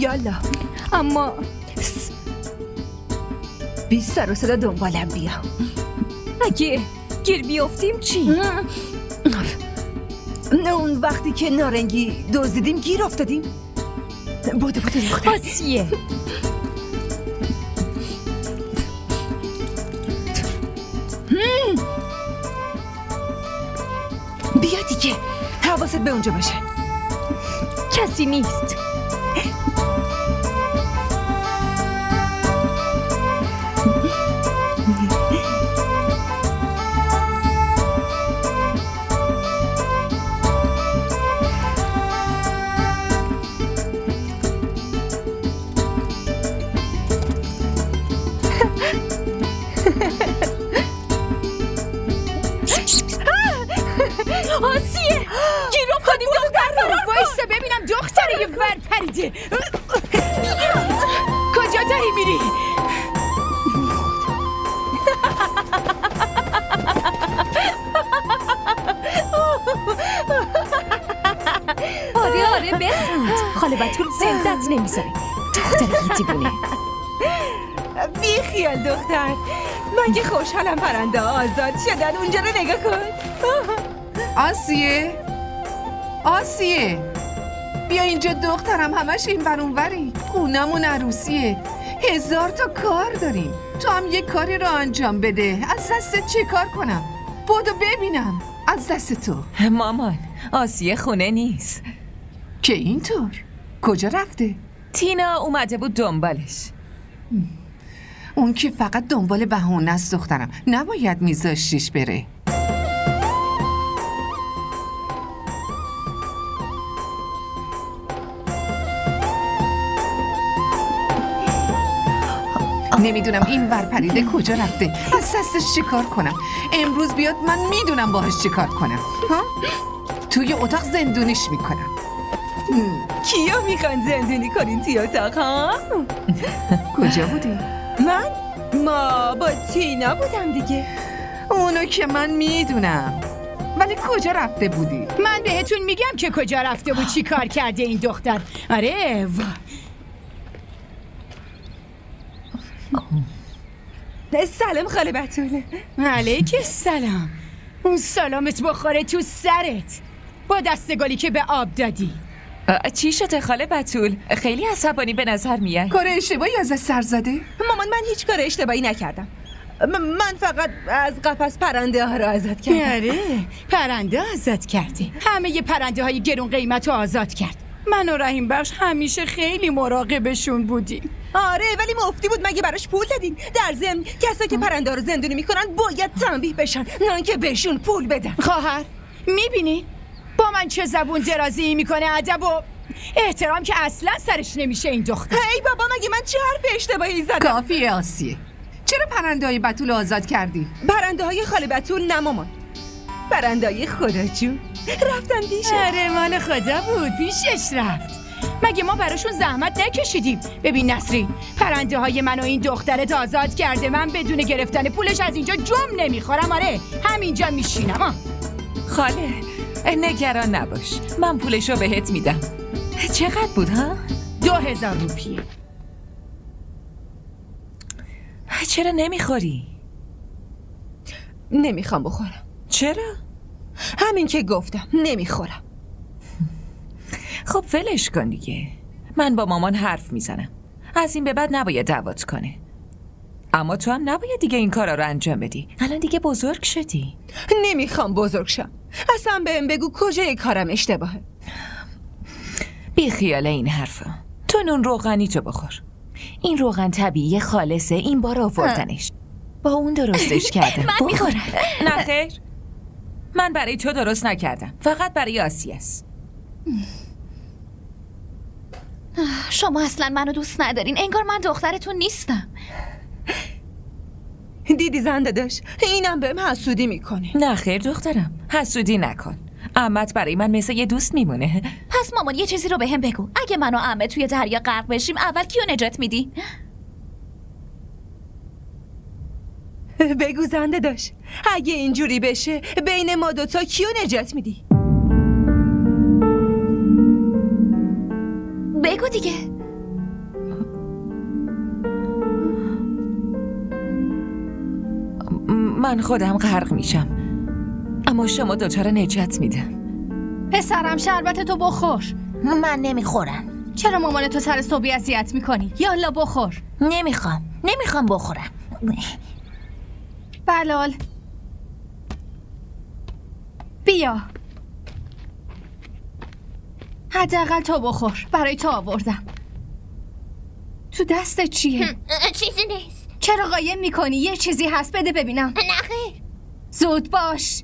یالا. اما بی سر و صدا دنبالم بیا. اگه گیر بیافتیم چی؟ اون وقتی که نارنگی دزدیدیم گیر افتادیم. بودو دختر. آسیه بیا دیگه، حواست به اونجا باشه. کسی نیست. آسیه گیر افتادیم دختر رو. وایسته ببینم دختره یه ور پریده. کجا داری میری؟ آره بخند. خاله بتول زندت نمیذاره. دختر دیوونه. بی خیال دختر، من که خوشحالم پرنده آزاد شدن. اونجا رو نگاه کن. آسیه بیا اینجا دخترم، همش این ور اون وری. خونمون عروسیه، 1000 تا کار داریم. تو هم یه کاری رو انجام بده. از دست چه کار کنم؟ بودو ببینم. از دست تو. مامان، آسیه خونه نیست. که اینطور؟ کجا رفته؟ تینا اومده بود دنبالش. اون که فقط دنبال بهونه است دخترم، نباید میذاشتیش بره. نمیدونم این ور پریده کجا رفته. از دستش چی کار کنم؟ امروز بیاد من میدونم باهاش چی کار کنم. ها؟ توی اتاق زندونیش میکنم. کیو میخوان زندونی کنین توی اتاق ها؟ کجا بودی؟ ما با تینا بودم دیگه. اونو که من میدونم، ولی کجا رفته بودی؟ من بهتون میگم که کجا رفته بود، چی کار کرده این دختر. آره سلام خاله بتول. علیک السلام. اون سلامت بخوره تو سرت با دستگلی که به آب دادی. چی شده خاله بتول؟ خیلی عصبانی به نظر میای. کار اشتباهی ازش سر زده؟ مامان من هیچ کار اشتباهی نکردم. من فقط از قفس پرنده ها رو آزاد کردم. آره پرنده آزاد کردی. همه ی پرنده های گرون قیمت رو آزاد کرد. من و رحیم بخش همیشه خیلی مراقبشون بودیم. آره ولی مفتی بود، مگه براش پول دادین؟ در ضمن کسایی که پرنده ها رو زندونی میکنن باید تنبیه بشن، نه که بهشون پول بدن. خواهر میبینی با من چه زبون درازی میکنه؟ ادب و احترام که اصلا سرش نمیشه این دختر. ای بابا مگه من چه حرف اشتباهی زدم؟ کافیه آسیه. چرا پرنده های بتول آزاد کردی؟ پرنده های خاله بتول نه مامان، پرنده های خدا جون رفتن دیشه. آره مال خدا بود، پیشش رفت. مگه ما براشون زحمت نکشیدیم؟ ببین نسرین، پرنده های من و این دخترت آزاد کرده. من بدون گرفتن پولش از اینجا جم نمیخورم. آره همینجا میشینم. خاله نگران نباش، من پولشو بهت میدم. چقدر بود ها؟ 2000 روپیه. چرا نمیخوری؟ نمیخوام بخورم. چرا؟ همین که گفتم نمیخورم. خب ولش کن دیگه، من با مامان حرف میزنم. از این به بعد نباید دعوت کنه. اما تو هم نباید دیگه این کارا رو انجام بدی. الان دیگه بزرگ شدی. نمیخوام بزرگ شم. اصلا بهم بگو کجای کارم اشتباهه. بی خیال این حرفا. تو نون روغنی تو بخور. این روغن طبیعی خالصه، این بار آوردنش. با اون درستش کردم. من میخورم. نه خیر، من برای تو درست نکردم، فقط برای آسیه است. شما اصلا منو دوست ندارین. انگار من دخترتون نیستم. دیدی زنده داشت، اینم بهم حسودی میکنه. نه خیر دخترم، حسودی نکن. عمت برای من مثل یه دوست میمونه. پس مامان یه چیزی رو بهم بگو. اگه من و عمه توی دریا غرق بشیم اول کیو نجات میدی؟ بگو زنده داشت، اگه اینجوری بشه بین ما دوتا کیو نجات میدی؟ بگو دیگه. من خودم غرق میشم، اما شما دوچاره نجات میدم. پسرم شربت تو بخور. من نمیخورم. چرا مامان تو سر صبحی اذیت میکنی؟ یالا بخور. نمیخوام بخورم. بلال بیا، حداقل تو بخور. برای تو آوردم. تو دستت چیه؟ چیزی نیست. چرا قایم میکنی؟ یه چیزی هست، بده ببینم. نه خیر. زود باش.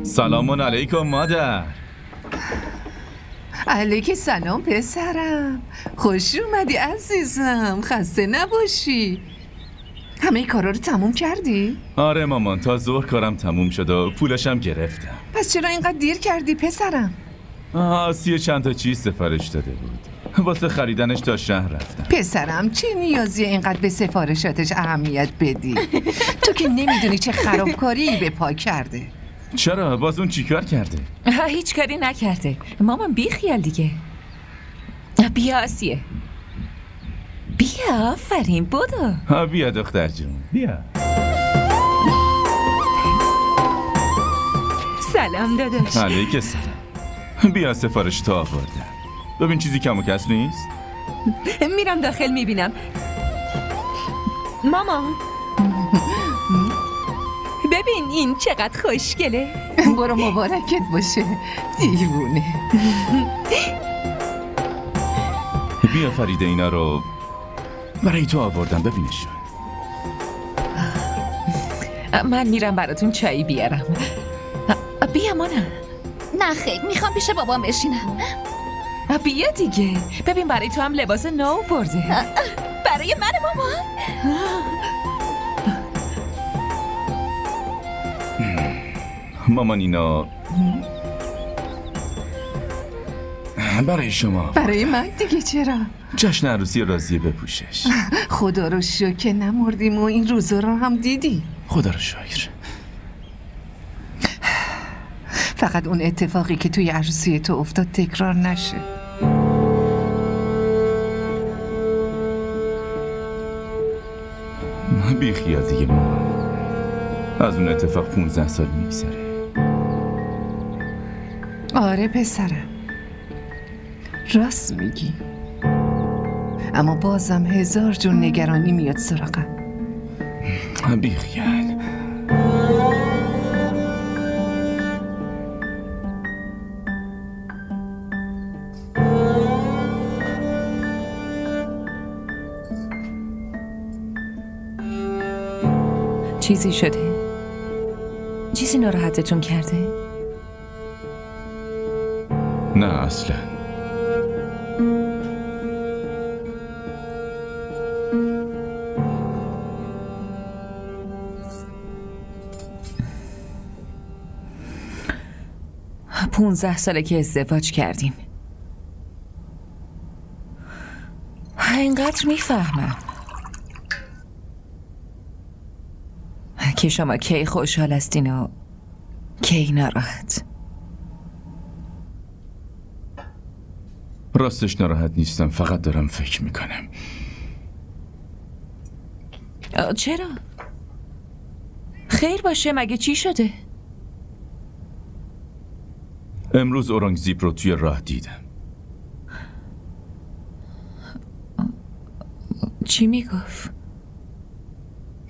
سلام علیکم مادر. علیک سلام پسرم، خوش اومدی عزیزم، خسته نباشی. همه کارا رو تموم کردی؟ آره مامان، تا ظهر کارم تموم شد و پولشم گرفتم. پس چرا اینقدر دیر کردی پسرم؟ آسیه چند تا چیز سفارش داده بود، واسه خریدنش تا شهر رفتم. پسرم چه نیازی اینقدر به سفارشاتش اهمیت بدی؟ تو که نمیدونی چه خرابکاری به پا کرده. چرا؟ باز اون چیکار کرده؟ هیچ کاری نکرده. مامان بی خیال دیگه. بیا آسیه، بیا. آفرین، بدو. بیا دختر جون، بیا. سلام داداش. علیک سلام. بیا سفارش تو آوردم. ببین چیزی کم و کس نیست. میرم داخل میبینم. مامان ببین این چقدر خوشگله. برو مبارکت باشه دیوونه. بیا فریده، اینا رو برای تو آوردم، ببینشون. من میرم براتون چایی بیارم. بیا مانا. نه خیر، میخوام پیش بابام بشینم. بیا دیگه، ببین برای تو هم لباس نو برده. برای من مامان؟ مامان اینا برای شما. برای من دیگه چرا؟ جشن عروسی راضیه بپوشش. خدا رو شکر که نمردیم و این روزا رو هم دیدی. خدا رو شکر. فقط اون اتفاقی که توی عروسی تو افتاد تکرار نشه. بی خیال دیگه مامان، از اون اتفاق 15 سال میگذره. آره پسرم، راست میگی، اما بازم هزار جور نگرانی میاد سراغم. بی خیال. چیزی شده؟ چیزی ناراحتتون کرده؟ نه اصلا. ها 15 ساله که ازدواج کردیم. اینقدر میفهمم که شما کی خوشحال هستین و کی ناراحت. راستش ناراحت نیستم، فقط دارم فکر میکنم. چرا؟ خیر باشه، مگه چی شده؟ امروز اورنگزیب رو توی راه دیدم. چی میگفت؟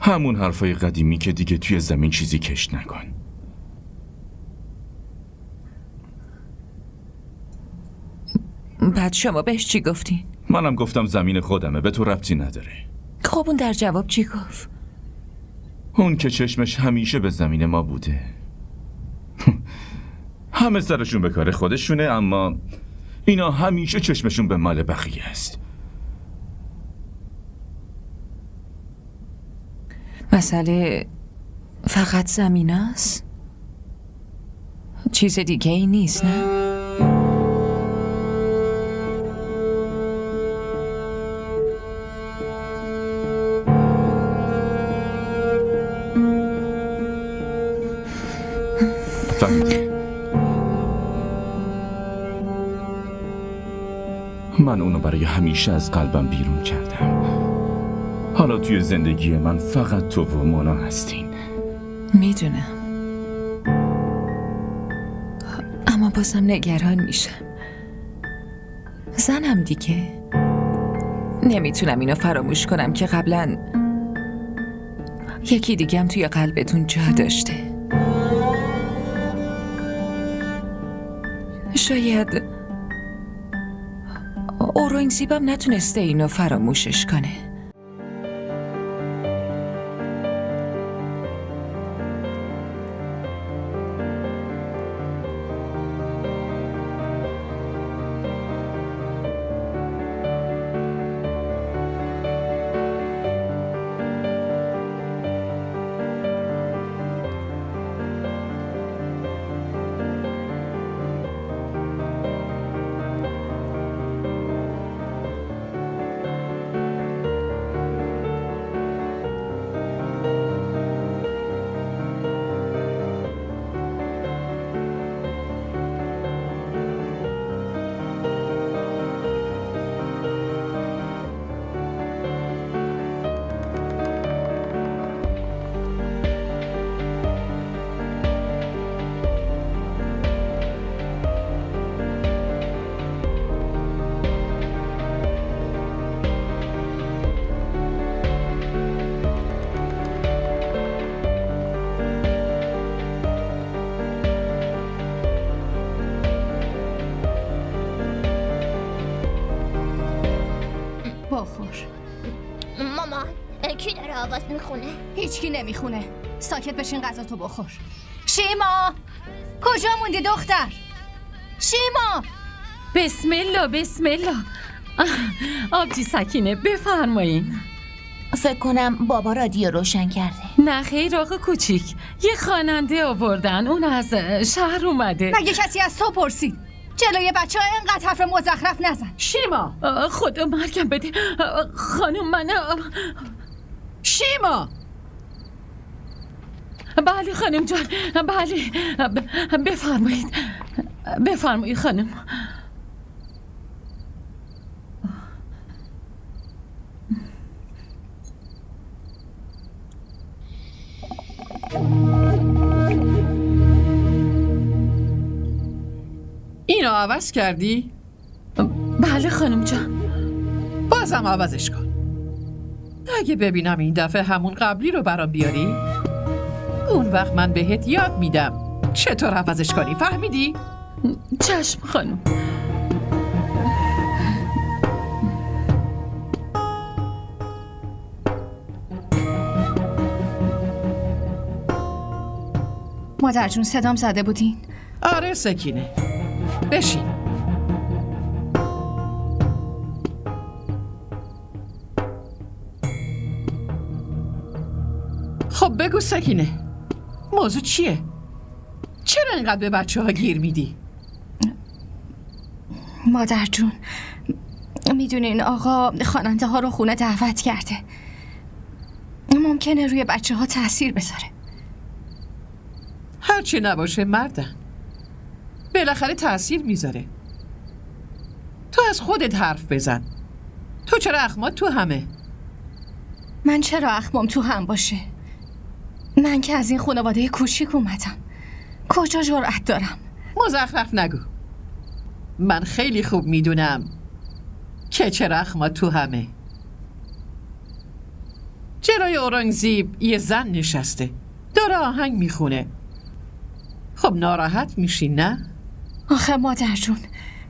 همون حرفای قدیمی که دیگه توی زمین چیزی کش نکن. بعد شما بهش چی گفتین؟ منم گفتم زمین خودمه، به تو ربطی نداره. خب اون در جواب چی گفت؟ اون که چشمش همیشه به زمین ما بوده. همه سرشون به کار خودشونه، اما اینا همیشه چشمشون به مال بقیه است. مسئله فقط زمین است؟ چیز دیگه ای نیست نه؟ رو برای همیشه از قلبم بیرون کردم. حالا توی زندگی من فقط تو و مونا هستین. میدونم، اما بازم نگران میشم. زنم دیگه. نمیتونم اینو فراموش کنم که قبلا یکی دیگم توی قلبتون جا داشته. شاید اورنگزیبم نتونسته اینو فراموشش کنه. بخور. مامان کی داره آواز میخونه؟ هیچکی نمیخونه. ساکت بشین غذا تو بخور. شیما کجا موندی دختر؟ شیما بسم الله. آبجی سکینه بفرمایین. فکر کنم بابا رادیو روشن کرده. نه خیر آقا کوچیک، یه خواننده آوردن، اون از شهر اومده. مگه کسی از تو پرسید؟ جلوی بچه ها اینقدر حرف مزخرف نزن. شیما خدا مرگم بده خانم، من شیما بله خانم جان، بله بفرمایید خانم. اینو عوض کردی؟ بله خانم جان. بازم عوضش کن. اگه ببینم این دفعه همون قبلی رو برام بیاری، اون وقت من بهت یاد میدم چطور عوضش کنی. فهمیدی؟ چشم خانم. مادر جون صدام زده بودین؟ آره سکینه، بشین. خب بگو سکینه، موضوع چیه؟ چرا اینقدر به بچه ها گیر میدی؟ مادر جون میدونین آقا خواننده ها رو خونه دعوت کرده. ممکنه روی بچه ها تأثیر بذاره. هرچی نباشه مردن، بالاخره تأثیر میذاره. تو از خودت حرف بزن. تو چرا اخمات تو همه؟ من چرا اخمام تو هم باشه؟ من که از این خانواده کوچیک اومدم. کجا جرأت دارم؟ مزخرف نگو. من خیلی خوب میدونم که چرا اخمات تو همه. جلوی اورنگزیب یه زن نشسته داره آهنگ میخونه. خب ناراحت میشی نه؟ آخه مادر جون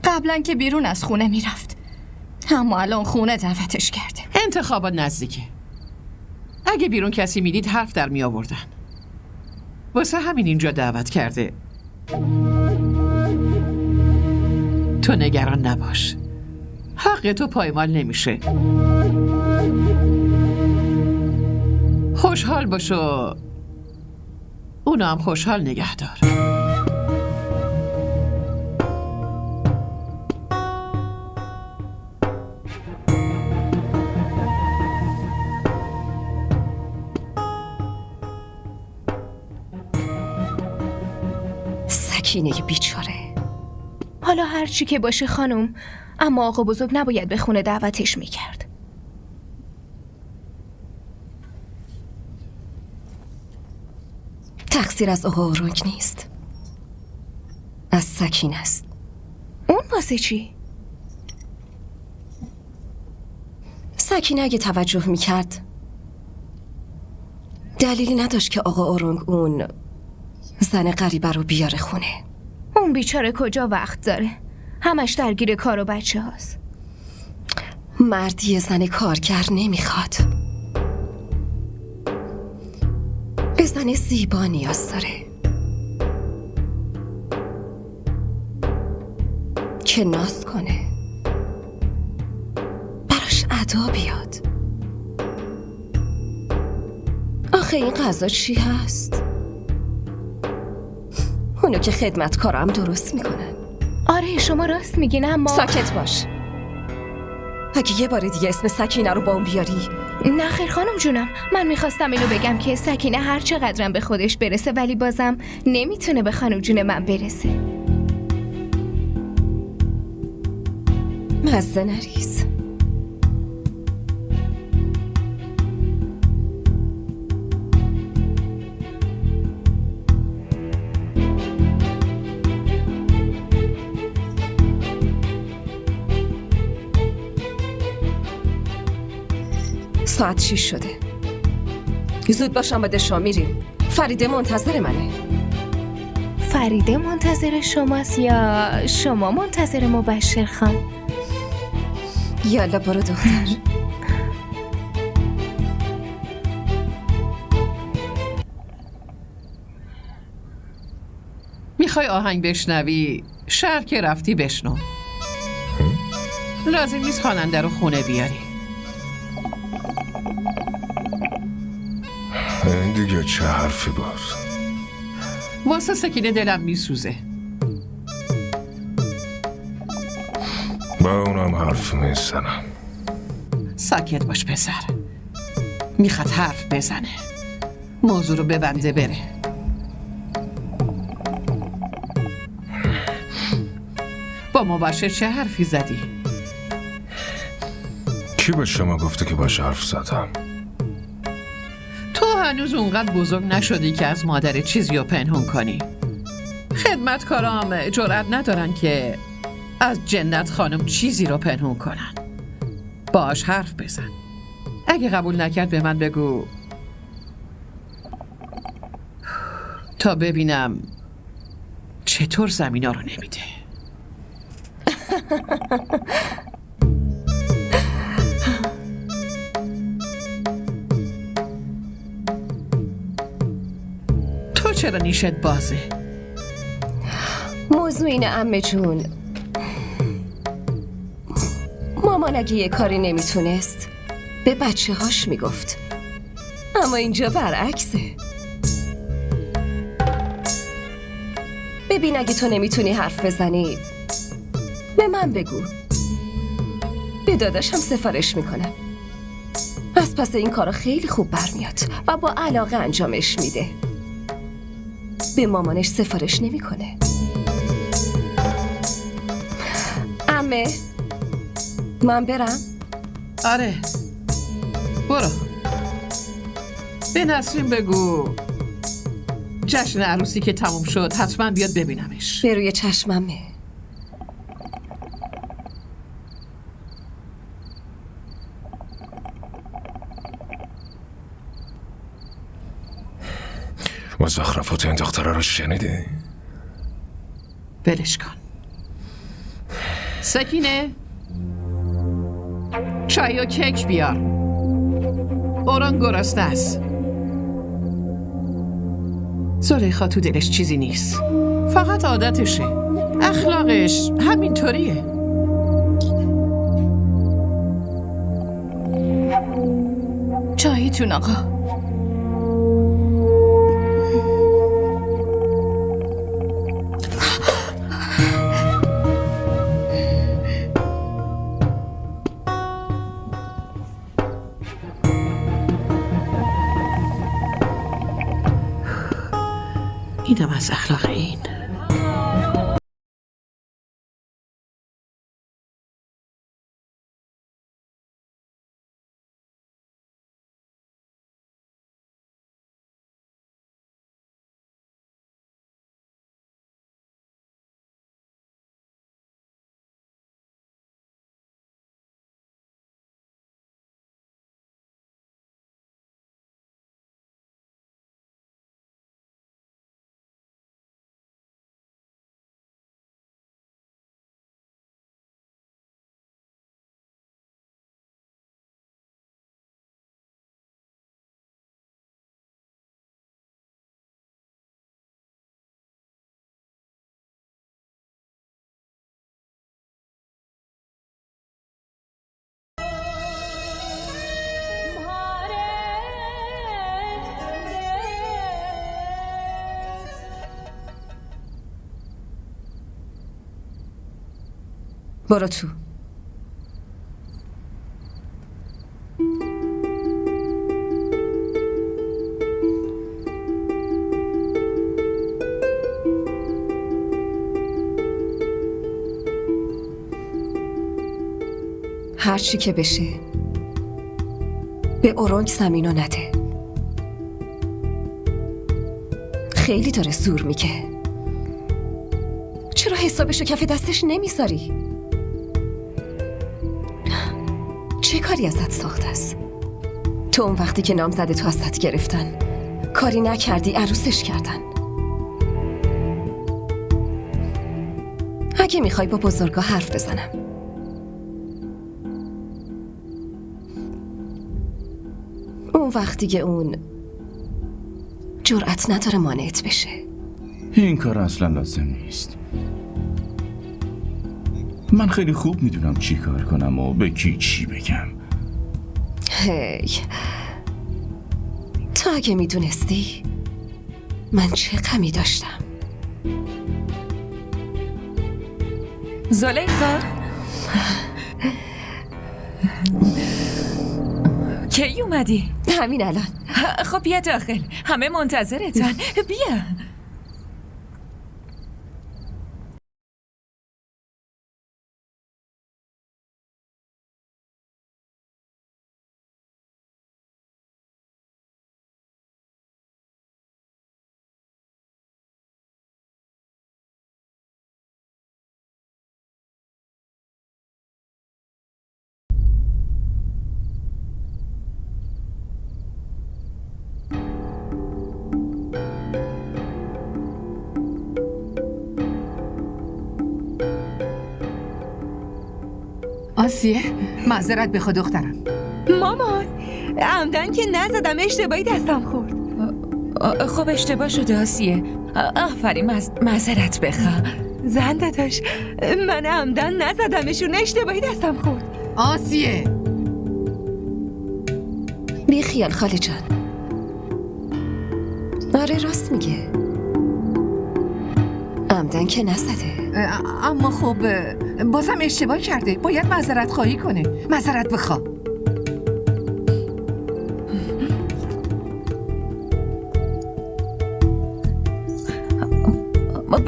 قبلا که بیرون از خونه میرفت، اما الان خونه دعوتش کرده. انتخابات نزدیکه. اگه بیرون کسی میدید حرف در می آوردن. واسه همین اینجا دعوت کرده. تو نگران نباش، حق تو پایمال نمیشه. خوشحال باش و اونو هم خوشحال نگه دار. سکینه بیچاره. حالا هر چی که باشه خانم، اما آقا بزرگ نباید به خونه دعوتش میکرد. تقصیر از آقا اورنگ نیست، از سکین است. اون واسه چی؟ سکینه اگه توجه میکرد دلیلی نداشت که آقا اورنگ اون زن غریبه رو بیاره خونه. اون بیچاره کجا وقت داره؟ همش درگیر کار و بچه هاست. مردی زن کارگر نمیخواد، به زن زیبا نیاز داره که ناز کنه، براش ادا بیاد. آخه این غذا چی هست؟ اونو که خدمتکارم درست میکنن. آره شما راست میگین، اما ساکت باش. اگه یه بار دیگه اسم سکینه رو با اون بیاری. نه خیر خانم جونم، من میخواستم اینو بگم که سکینه هر چقدرم به خودش برسه ولی بازم نمیتونه به خانم جون من برسه. مزه نریز. ساعت 6 شده. زود باشم، باید شام میریم. فریده منتظر منه. فریده منتظر شماست یا شما منتظر مبشر خان؟ یالا برو دختر. میخوای آهنگ بشنوی؟ شهر که رفتی بشنو. لازم نیست خواننده رو خونه بیاری. این دیگه چه حرفی بود؟ واسه سکینه دلم میسوزه. با اونم حرف میزنم. ساکت باش پسر، میخواد حرف بزنه. موضوع رو ببنده بره. با مباشر چه حرفی زدی؟ کی به شما گفته که باش حرف زدم؟ تو هنوز اونقدر بزرگ نشدی که از مادر چیزی رو پنهون کنی. خدمتکارام جرأت ندارن که از جنت خانم چیزی رو پنهون کنن. باش حرف بزن. اگه قبول نکرد به من بگو تا ببینم چطور زمینا رو نمیده. تو چرا نیشت بازه؟ موضوع اینه عمه جون، مامان اگه یه کاری نمیتونست به بچه هاش میگفت، اما اینجا برعکسه. ببین اگه تو نمیتونی حرف بزنی به من بگو، به داداشم سفارش میکنم. از پس این کارا خیلی خوب برمیاد و با علاقه انجامش میده. به مامانش سفارش نمیکنه. عمه من برم؟ آره برو. به نسرین بگو جشن عروسی که تموم شد حتما بیاد ببینمش. به روی چشممه. مزخرفات این دختره رو شنیدی؟ ولش کن. سکینه چای و کیک بیار. اوران گرسنه است. زلیخا تو دلش چیزی نیست، فقط عادتشه. اخلاقش همینطوریه. چاییتون آقا. اینم از اخلاق این. برو تو. هر چی که بشه به اورنگ زمینو نده. خیلی داره زور میگه. چرا حسابشو کف دستش نمیذاری؟ چه کاری ازت ساخته است؟ تو اون وقتی که نامزده تو ازت گرفتن کاری نکردی، عروسش کردن. اگه میخوای با بزرگا حرف بزنم، اون وقتی که اون جرأت نداره مانعت بشه. این کار اصلا لازم نیست. من خیلی خوب میدونم چی کار کنم و به کی چی بگم. هی، تو اگه میدونستی من چه غمی داشتم. زلیخا کی اومدی؟ همین الان. خب بیا داخل، همه منتظرتن. بیا. آسیه، معذرت بخوا دخترم. مامان عمدن که نزدم، اشتباهی دستم خورد. خب اشتباه شده آسیه. آفرین، معذرت بخوا. زن داداش، من عمدن نزدمشون، اشتباهی دستم خورد. آسیه، بی خیال خاله جان. آره راست میگه، عمدن که نزده. اما خب بازم اشتباه کرده، باید معذرت خواهی کنه. معذرت بخوا.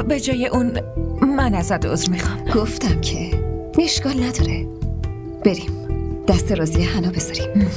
به جای اون من ازت عذر میخوام. گفتم که اشکال نداره، بریم دست راضی حنا بذاریم.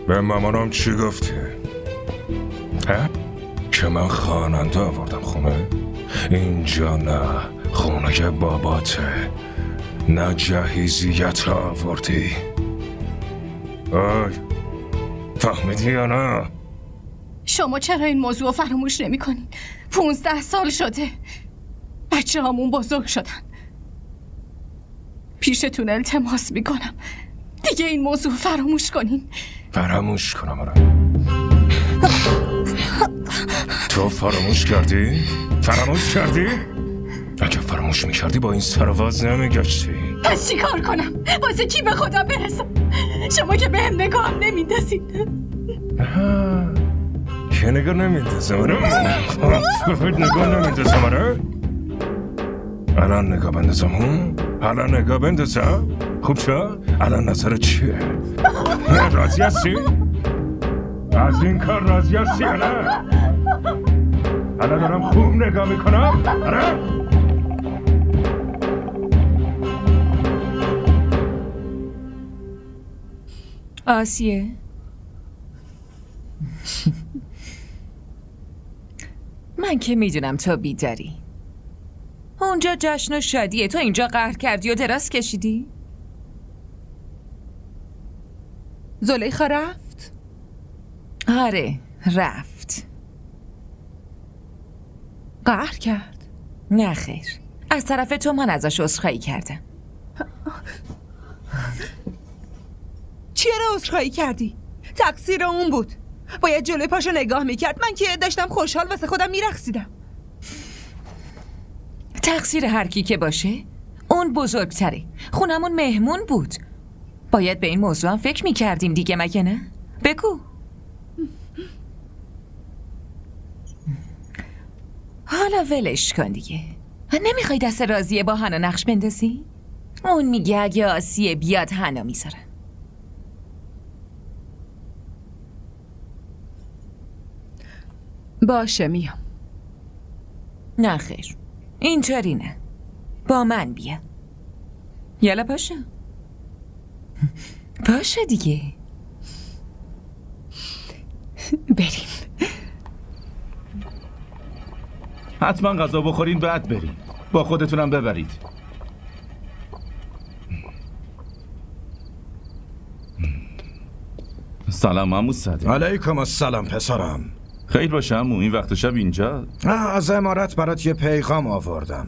به مامانم چی گفتی؟ ها؟ که من خواننده آوردم خونه؟ اینجا نه خونه باباته، نه جهیزیت آوردی. آی فهمیدی یا نه؟ شما چرا این موضوع رو فراموش نمی کنین؟ 15 سال شده بچه هامون بزرگ شدن. پیشتون التماس میکنم دیگه این موضوع فراموش کنین. فراموش کنم آره. تو فراموش کردی؟ فراموش کردی؟ اگه فراموش میکردی با این سرواز نمیگشتی. پس چی کار کنم؟ واسه کی به خدا برسم؟ شما که به هم نگاه هم نمیندازین. که نگاه نمیندازم آره؟ نگاه نمیندازم آره؟ الان نگاه بندازم الان نگاه بندازم؟ خوب شد؟ الان نظر چیه؟ راضی هستی؟ از این کار راضی هستی الان؟ الان دارم خوب نگاه میکنم؟ آره؟ آسیه من که میدونم تو بیداری. اونجا جشن و شادیه، تو اینجا قهر کردی و دراز کشیدی؟ زلیخا رفت؟ آره رفت. قهر کرد؟ نه خیر، از طرف تو من ازش عذرخواهی کردم. چرا عذرخواهی کردی؟ تقصیر اون بود. باید جلوی پاشو نگاه میکرد. من که داشتم خوشحال واسه خودم میرقصیدم. تقصیر هر کی که باشه اون بزرگتره. خونمون مهمون بود. باید به این موضوع هم فکر میکردیم دیگه، مگه نه؟ بگو. حالا ولش کن دیگه. نمیخوای دست راضیه با حنا نقش بندازی؟ اون میگه اگه آسیه بیاد حنا میذاره. باشه میام. نه خیر، اینطوری نه. با من بیا. یالا باشه. باشه دیگه. بریم. حتما غذا بخورین بعد برین. با خودتونم ببرید. سلام عمو صدیق. علیکم السلام پسرم. خیر باشه عمو، این وقت شب اینجا؟ از امارت برات یه پیغام آوردم.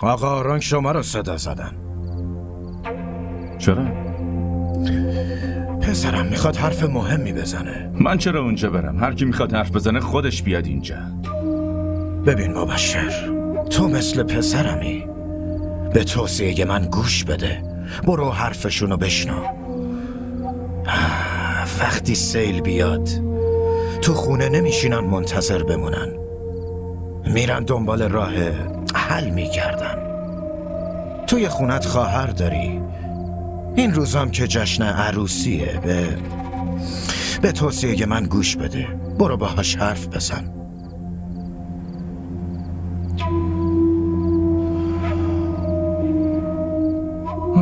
آقا آرانگ شما رو صدا زدن. چرا؟ پسرم میخواد حرف مهمی بزنه. من چرا اونجا برم؟ هر کی میخواد حرف بزنه خودش بیاد اینجا. ببین مبشر، تو مثل پسرمی. به توصیه من گوش بده. برو حرفشونو بشنو. وقتی سیل بیاد تو خونه نمیشینن منتظر بمونن، میرن دنبال راه حل میگردن. توی خونت خواهر داری. این روزام که جشن عروسیه. به توصیه من گوش بده. برو باهاش حرف بزن.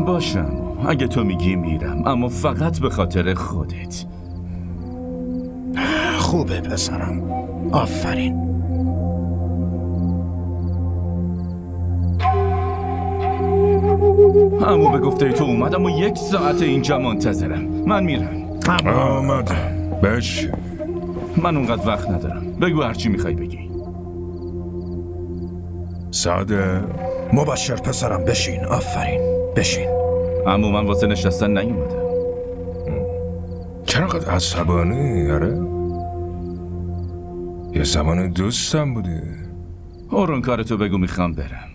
باشم، اگه تو میگی میرم، اما فقط به خاطر خودت. خوبه پسرم، آفرین. اما به گفته تو اومدم و 1 ساعت اینجا منتظرم. من میرم. آمدم. بش من اونقدر وقت ندارم. بگو هرچی میخوای بگی. ساده. مبشر پسرم بشین. آفرین بشین. اما من واسه نشستن نیومدم. چرا قد عصبانی؟ آره؟ یه زمان دوستم بودی. اون کارتو بگو، میخوام برم.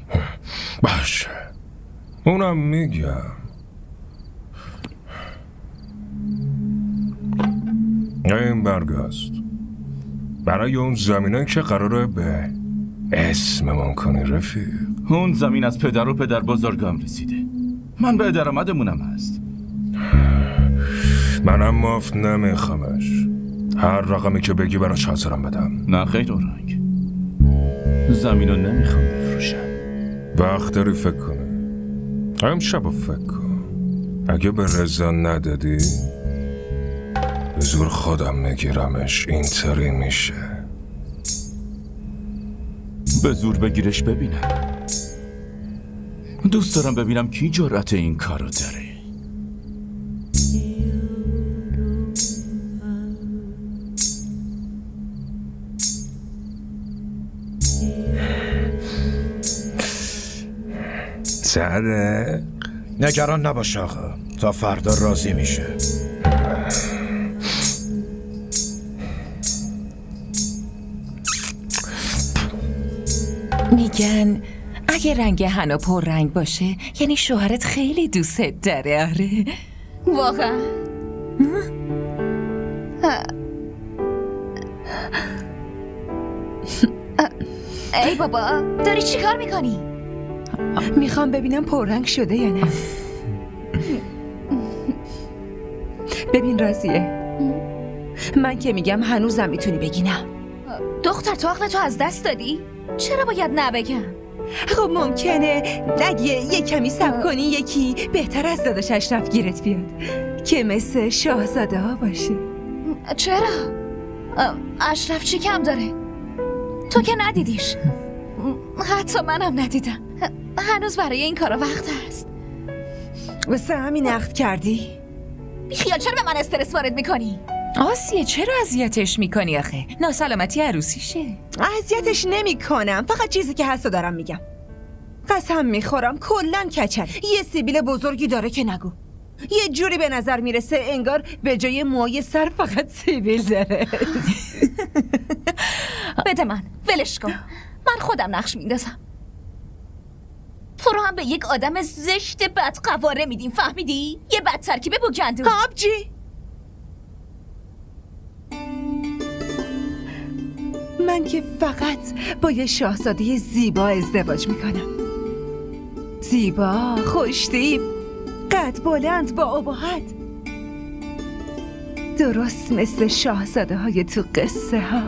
باشه، اونم میگم. این برگاست برای اون زمینه که قراره به اسممون کنی رفیق. اون زمین از پدر و پدر بزرگام رسیده. من به درآمدمونم هست. منم مفت نمیخوامش. هر رقمی که بگی براش حاضرم بدم. نه خیر اورنگ، زمینو نمیخوام بفروشم. وقت داری فکر کنی. امشب فکر کن. اگه به رضا ندادی به زور خودم میگیرمش. اینطوری میشه. به زور بگیرش ببینم. دوست دارم ببینم کی جرأت این کارو داره. صدق. نگران نباش آقا، تا فردا راضی میشه. میگن اگه رنگ حنا پر رنگ باشه یعنی شوهرت خیلی دوستت داره. آره واقعا؟ ای بابا، داری چی کار میکنی؟ میخوام ببینم پررنگ شده یا نه. ببین راضیه، من که میگم هنوزم میتونی بگی نه. دختر تو عقلتو از دست دادی؟ چرا باید نبگم؟ خب ممکنه اگه یه کمی صبر کنی یکی بهتر از داداش اشرف گیرت بیاد که مثل شاهزاده ها باشه. چرا؟ اشرف چی کم داره؟ تو که ندیدیش. حتی منم ندیدم. هنوز برای این کارا وقت هست. واسه همین عقد کردی؟ بیخیال، چرا به من استرس وارد میکنی؟ آسیه چرا اذیتش میکنی آخه؟ ناسلامتی عروسیشه. اذیتش نمی کنم، فقط چیزی که هست رو دارم میگم. قسم میخورم کلن کچل یه سیبیل بزرگی داره که نگو. یه جوری به نظر میرسه انگار به جای موهای سر فقط سیبیل داره. بده من، ولش کن. من خودم نقش میندازم. تو رو هم به یک آدم زشت بدقواره میدیم، فهمیدی؟ یه بد ترکیب بوگندو. آبجی من که فقط با یه شاهزاده زیبا ازدواج میکنم. زیبا، خوشتیپ، قد بلند با ابهت، درست مثل شاهزاده های تو قصه ها.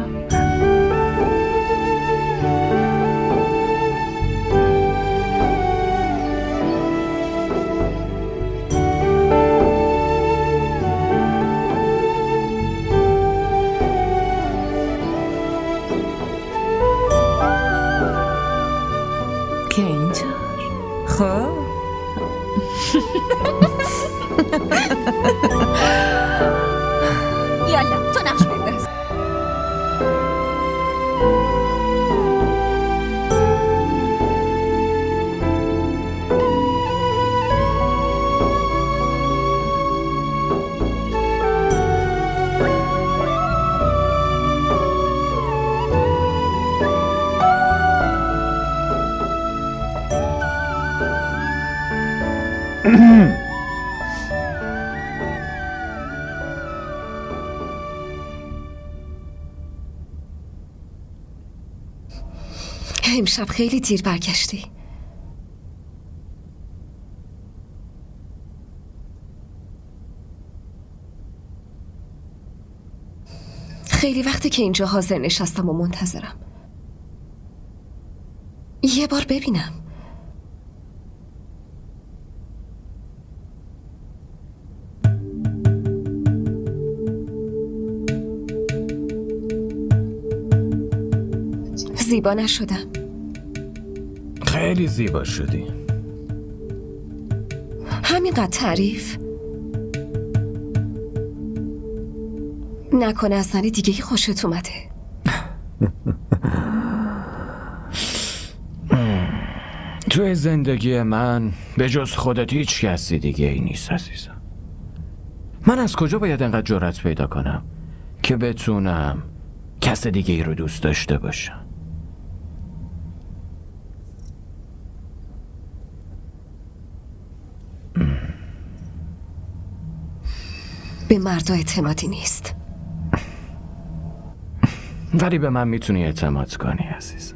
که اینطور خب یالا تو نقش بنداز. امشب خیلی دیر برگشتی. خیلی وقتی که اینجا حاضر نشستم و منتظرم. یه بار ببینم. زیبا نشدم. خیلی زیبا شدی. همینقدر تعریف؟ نکنه از زن دیگه خوشت اومده. توی زندگی من به جز خودت هیچ کسی دیگه ای نیست عزیزم. من از کجا باید انقدر جرأت پیدا کنم که بتونم کس دیگه ای رو دوست داشته باشم؟ به مردا اعتمادی نیست. ولی به من میتونی اعتماد کنی عزیز.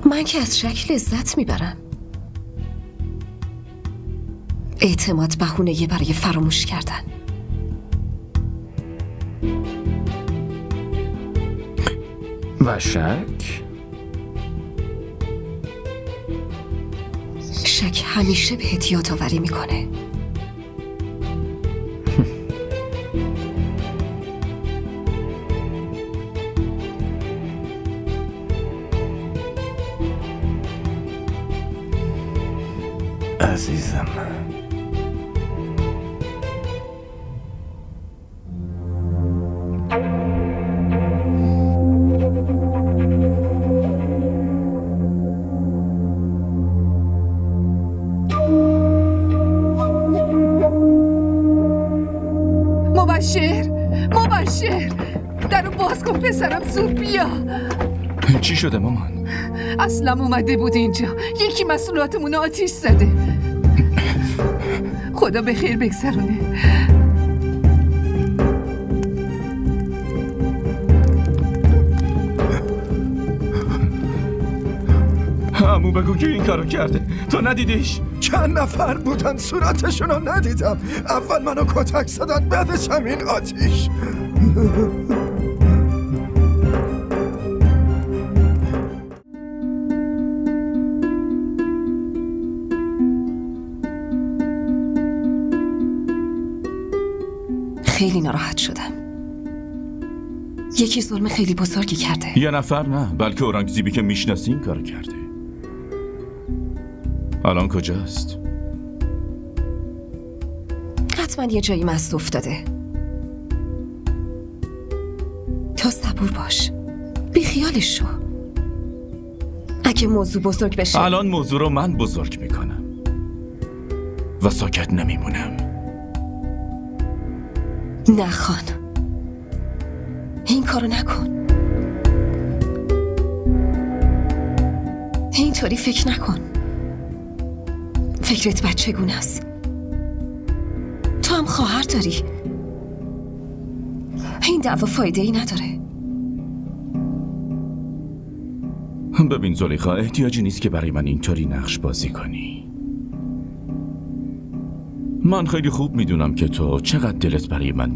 من که از شک لذت میبرم. اعتماد بهونه برای فراموش کردن. و شک؟ شک همیشه بهت یادآوری میکنه. عزیزم مبشر درو باز کن پسرم، زود بیا. چی شده مامان؟ اصلا اومده بود اینجا، یکی مسئولاتمون آتیش زده. خدا به خیر بگذرونه. عمو بگو که این کارو کرده، تو ندیدیش؟ چند نفر بودن صورتشون رو ندیدم. اول منو کتک زدن، بعدش همین آتیش. خیلی ناراحت شدم. یکی ظلم خیلی بزرگی کرده. یه نفر نه، بلکه اورنگزیبی که میشناسی این کارو کرده. الان کجاست؟ حتما یه جایی مست افتاده. تو صبور باش، بی خیالش شو. اگه موضوع بزرگ بشه الان موضوع رو من بزرگ میکنم و ساکت نمیمونم. نه خان، این کارو نکن. اینطوری فکر نکن. فکرت بچگونه است. تو هم خواهر داری. این دعوا فایده ای نداره. ببین زلیخا، احتیاجی نیست که برای من اینطوری نقش بازی کنی. من خیلی خوب میدونم که تو چقدر دلت برای من